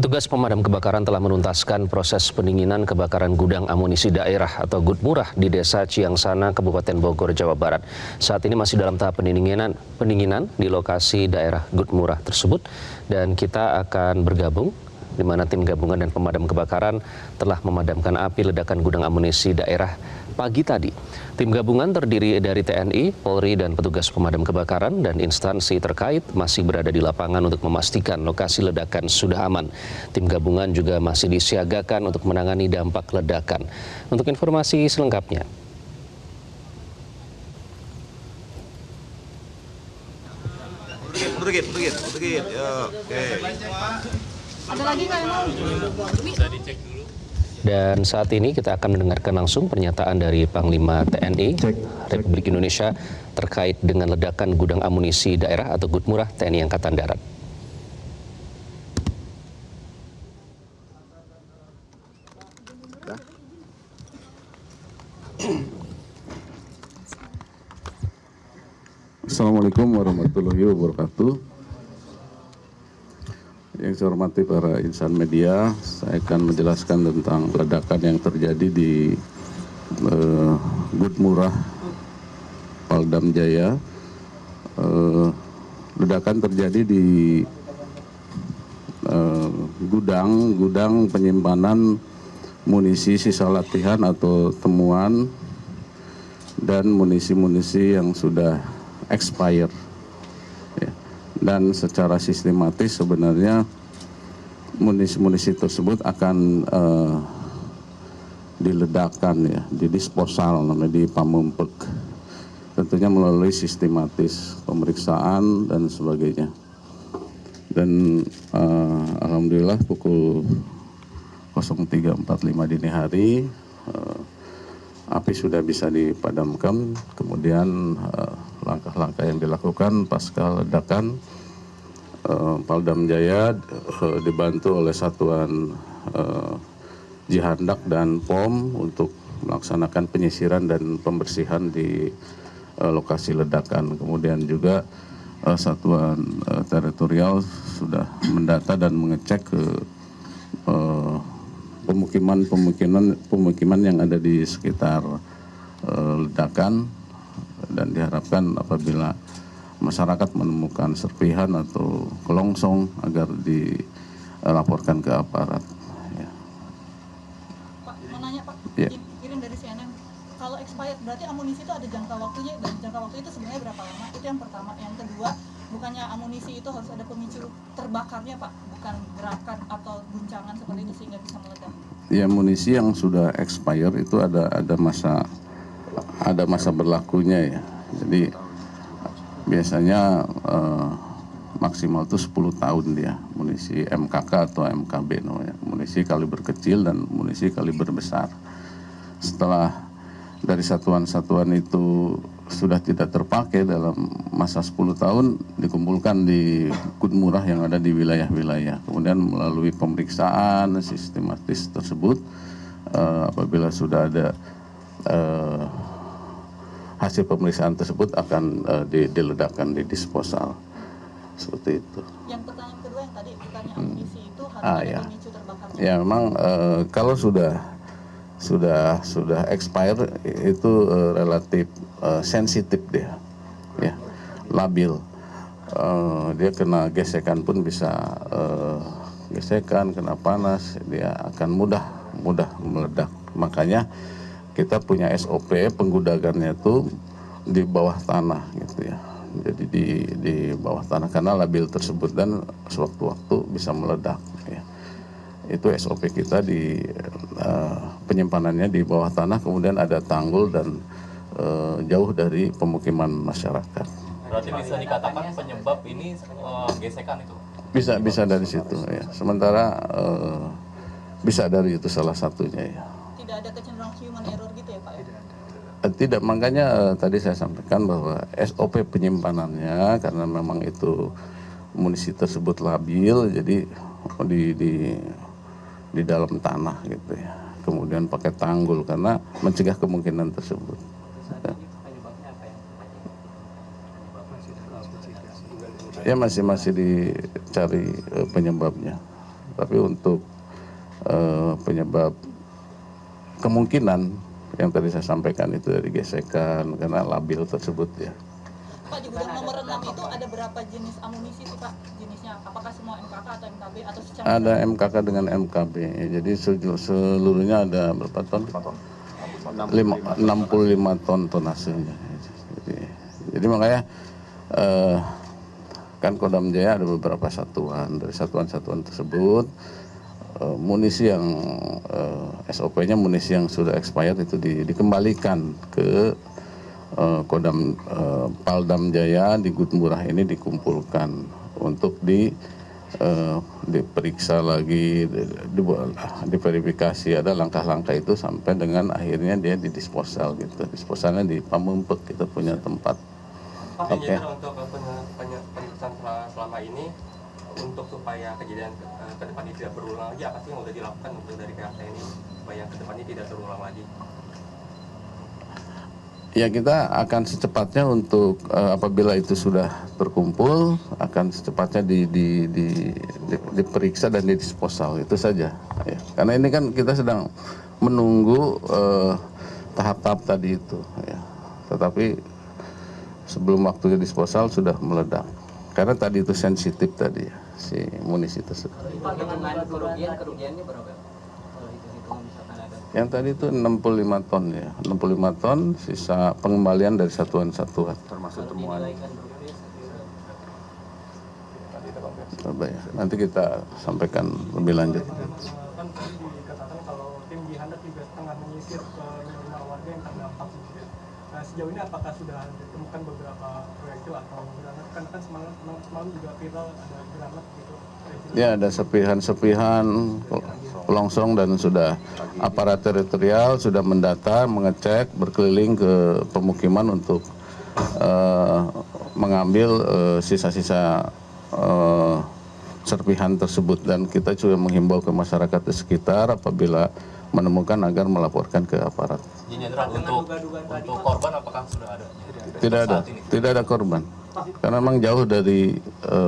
Petugas pemadam kebakaran telah menuntaskan proses pendinginan kebakaran gudang amunisi daerah atau Gudmurah di Desa Ciangsana, Kabupaten Bogor, Jawa Barat. Saat ini masih dalam tahap pendinginan di lokasi daerah Gudmurah tersebut, dan kita akan bergabung di mana tim gabungan dan pemadam kebakaran telah memadamkan api ledakan gudang amunisi daerah pagi tadi. Tim gabungan terdiri dari TNI, Polri, dan petugas pemadam kebakaran dan instansi terkait masih berada di lapangan untuk memastikan lokasi ledakan sudah aman. Tim gabungan juga masih disiagakan untuk menangani dampak ledakan. Untuk informasi selengkapnya, Ada lagi nggak yang mau? Bisa dicek dulu. Dan saat ini kita akan mendengarkan langsung pernyataan dari Panglima TNI Republik Indonesia terkait dengan ledakan gudang amunisi daerah atau Gudmurah TNI Angkatan Darat. Assalamualaikum warahmatullahi wabarakatuh. Yang saya hormati para insan media, saya akan menjelaskan tentang ledakan yang terjadi di Gudmurah, Paldam Jaya. Ledakan terjadi di gudang penyimpanan munisi sisa latihan atau temuan dan munisi-munisi yang sudah expired. Dan secara sistematis sebenarnya munisi-munisi tersebut akan diledakkan, ya, didisposal, namanya dipamumpek, tentunya melalui sistematis pemeriksaan dan sebagainya. Dan alhamdulillah pukul 03.45 dini hari api sudah bisa dipadamkan. Kemudian langkah-langkah yang dilakukan pasca ledakan, Paldam Jaya dibantu oleh satuan Jihandak dan POM untuk melaksanakan penyisiran dan pembersihan di lokasi ledakan. Kemudian juga satuan teritorial sudah mendata dan mengecek ke pemukiman yang ada di sekitar ledakan, dan diharapkan apabila masyarakat menemukan serpihan atau kelongsong agar dilaporkan ke aparat. Ya. Pak, mau nanya Pak, ya. Kirim dari CNN. Kalau expired berarti amunisi itu ada jangka waktunya, dan jangka waktu itu sebenarnya berapa lama? Itu yang pertama. Yang kedua, bukannya amunisi itu harus ada pemicu terbakarnya Pak, bukan gerakan atau guncangan seperti itu sehingga bisa meledak? Ya, amunisi yang sudah expired itu ada masa berlakunya, ya. Jadi biasanya maksimal itu 10 tahun dia, munisi MKK atau MKB namanya, munisi kaliber kecil dan munisi kaliber besar. Setelah dari satuan-satuan itu sudah tidak terpakai dalam masa 10 tahun, dikumpulkan di Gudmurah yang ada di wilayah-wilayah. Kemudian melalui pemeriksaan sistematis tersebut, apabila sudah ada hasil pemeriksaan tersebut akan diledakkan, didisposal, seperti itu. Yang pertanyaan kedua yang tadi, bukannya amunisi itu harus ada pemicu terbakarnya? Ya, memang kalau sudah expire itu relatif sensitif dia, ya, labil. Dia kena gesekan pun bisa gesekan, kena panas, dia akan mudah meledak. Makanya kita punya SOP penggudagannya itu di bawah tanah, gitu ya. Jadi di bawah tanah karena labil tersebut dan sewaktu-waktu bisa meledak, ya. Itu SOP kita di penyimpanannya di bawah tanah, kemudian ada tanggul dan jauh dari pemukiman masyarakat. Berarti bisa dikatakan penyebab ini gesekan itu? Bisa dari situ, ya. Sementara bisa dari itu salah satunya, ya. Tidak ada kecenderungan human error gitu ya Pak? Tidak, makanya tadi saya sampaikan bahwa SOP penyimpanannya karena memang itu munisi tersebut labil, jadi di dalam tanah, gitu ya. Kemudian pakai tanggul karena mencegah kemungkinan tersebut. Ya, masih dicari penyebabnya. Tapi untuk penyebab kemungkinan yang tadi saya sampaikan itu dari gesekan karena labil tersebut ya. Pak, di gudang nomor 6 itu ada berapa jenis amunisi sih Pak? Jenisnya apakah semua MKK atau MKB atau secara Ada MKK dengan MKB, ya, jadi seluruhnya ada berapa ton? 65 ton tonasenya. Jadi makanya kan Kodam Jaya ada beberapa satuan, dari satuan-satuan tersebut munisi yang SOP-nya munisi yang sudah expired itu dikembalikan ke Kodam Paldam Jaya di Gudmurah ini, dikumpulkan untuk diperiksa lagi, diverifikasi, ada langkah-langkah itu sampai dengan akhirnya dia didisposal gitu. Disposalnya di Pamempek, kita punya tempat. Pak, Oke. untuk penjelasan selama ini untuk supaya kejadian ke depannya tidak berulang lagi, apa sih yang sudah dilakukan untuk dari pihak TNI supaya ke depannya tidak terulang lagi? Ya, kita akan secepatnya untuk apabila itu sudah terkumpul, akan secepatnya diperiksa dan didisposal, itu saja. Ya. Karena ini kan kita sedang menunggu tahap-tahap tadi itu. Ya. Tetapi sebelum waktunya disposal sudah meledak. Karena tadi itu sensitif tadi ya, si munisi tersebut. Pak, dengan kerugiannya berapa? Kalau hitung-hitung misalkan ada. Yang tadi itu 65 ton ya, 65 ton sisa pengembalian dari satuan-satuan. Termasuk temuan. Coba ya, nanti kita sampaikan lebih lanjut. Kan tadi dikatakan kalau tim Jihandak juga tengah menyisir ke rumah warga yang terdampak gitu. Nah, sejauh ini apakah sudah ditemukan beberapa proyektil atau granat? Kan semalam juga viral ada granat gitu. Ya, ada serpihan-serpihan longsong dan sudah aparat teritorial sudah mendata, mengecek, berkeliling ke pemukiman untuk mengambil sisa-sisa serpihan tersebut, dan kita juga menghimbau ke masyarakat di sekitar apabila menemukan agar melaporkan ke aparat. Jenderal, untuk korban apakah sudah ada? Tidak ada korban. Karena memang jauh dari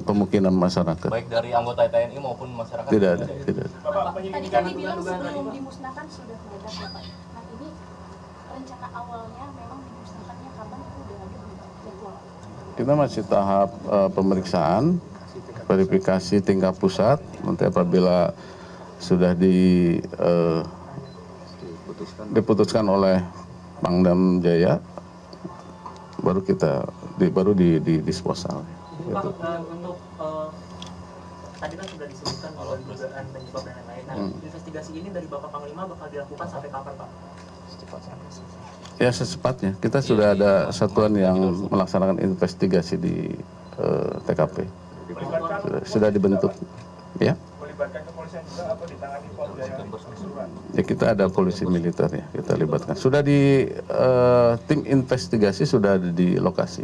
pemukiman masyarakat. Baik dari anggota TNI maupun masyarakat? Tidak ada. Tadi kan dibilang sebelum dimusnahkan sudah meledak ya Pak. Nah, ini rencana awalnya memang dimusnahkannya kapan, itu udah ada jadwal? Kita masih tahap pemeriksaan, verifikasi tingkat pusat. Nanti apabila sudah diputuskan oleh Pangdam Jaya, baru kita disposal. Pak, untuk tadi kan sudah disebutkan bahwa dugaan penyebab dan lain-lain. Nah, investigasi ini dari Bapak Panglima bakal dilakukan sampai kapan Pak? Ya, secepatnya. Kita sudah ada satuan yang melaksanakan investigasi di TKP. Sudah dibentuk. Ya. Melibatkan kepolisian juga atau ditangani Polda yang keseluruhan? Ya, kita ada polisi militer ya, kita libatkan. Sudah di tim investigasi sudah ada di lokasi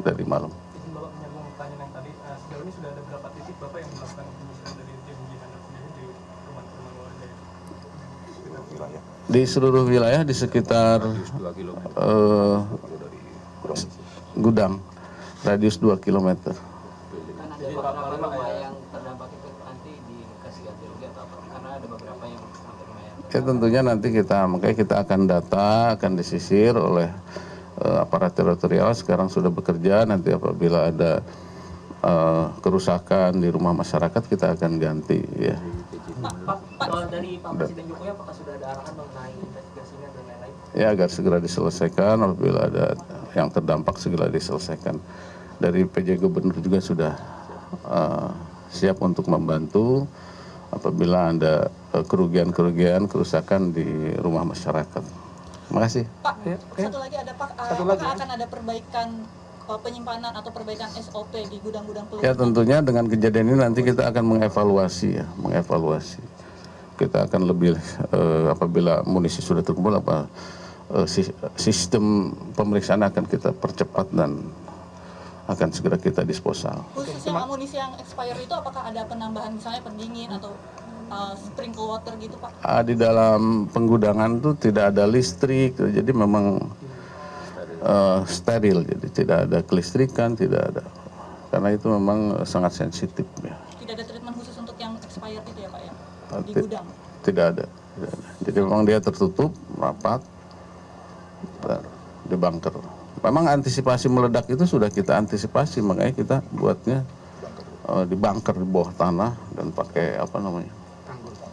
dari malam. Izin Bapak menyambung pertanyaan yang tadi, sejauh ini sudah ada berapa titik Bapak yang melakukan penyisiran dari tim Jihandak sendiri di rumah-rumah warga itu? Di seluruh wilayah di sekitar gudang, radius 2 km. Kan ada beberapa rumah yang terdampak itu nanti dikasih ganti rugi atau apa? Karena ada beberapa yang sampai lumayan. Ya, tentunya nanti makanya kita akan data, akan disisir oleh aparat teritorial. Sekarang sudah bekerja, nanti apabila ada kerusakan di rumah masyarakat kita akan ganti ya. Pak, kalau dari Pak Presiden Jokowi apakah sudah ada arahan mengenai investigasinya dan lain-lain? Ya, agar segera diselesaikan, apabila ada yang terdampak segera diselesaikan. Dari PJ Gubernur juga sudah siap untuk membantu apabila ada kerugian-kerugian, kerusakan di rumah masyarakat. Terima kasih. Pak, satu lagi ada Pak, apakah akan ada perbaikan penyimpanan atau perbaikan SOP di gudang-gudang peluru? Ya, tentunya dengan kejadian ini nanti kita akan mengevaluasi. Kita akan lebih apabila munisi sudah terkumpul, sistem pemeriksaan akan kita percepat dan akan segera kita disposal. Khusus yang amunisi yang expired itu apakah ada penambahan misalnya pendingin atau sprinkle water gitu Pak? Di dalam penggudangan itu tidak ada listrik, jadi memang steril, jadi tidak ada kelistrikan, tidak ada. Karena itu memang sangat sensitif ya. Tidak ada treatment khusus untuk yang expired itu ya Pak ya? di gudang? Tidak ada. Jadi memang dia tertutup, rapat, dan di bunker. Memang antisipasi meledak itu sudah kita antisipasi, makanya kita buatnya di bunker di bawah tanah dan pakai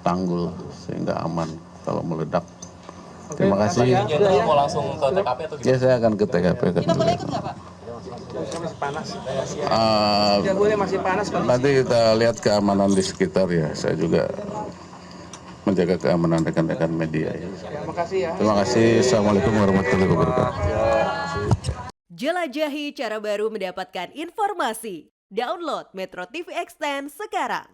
tanggul sehingga aman kalau meledak. Terima kasih. Jenderal mau langsung ke TKP atau gimana? Ya, saya akan ke TKP. Kita boleh ikut nggak Pak? Masih panas. Tidak boleh, masih panas. Nanti kita lihat keamanan di sekitar ya. Saya juga menjaga keamanan rekan-rekan media. Ya. Makasih ya. Terima kasih. Assalamualaikum warahmatullahi wabarakatuh. Jelajahi cara baru mendapatkan informasi. Download Metro TV Extend sekarang.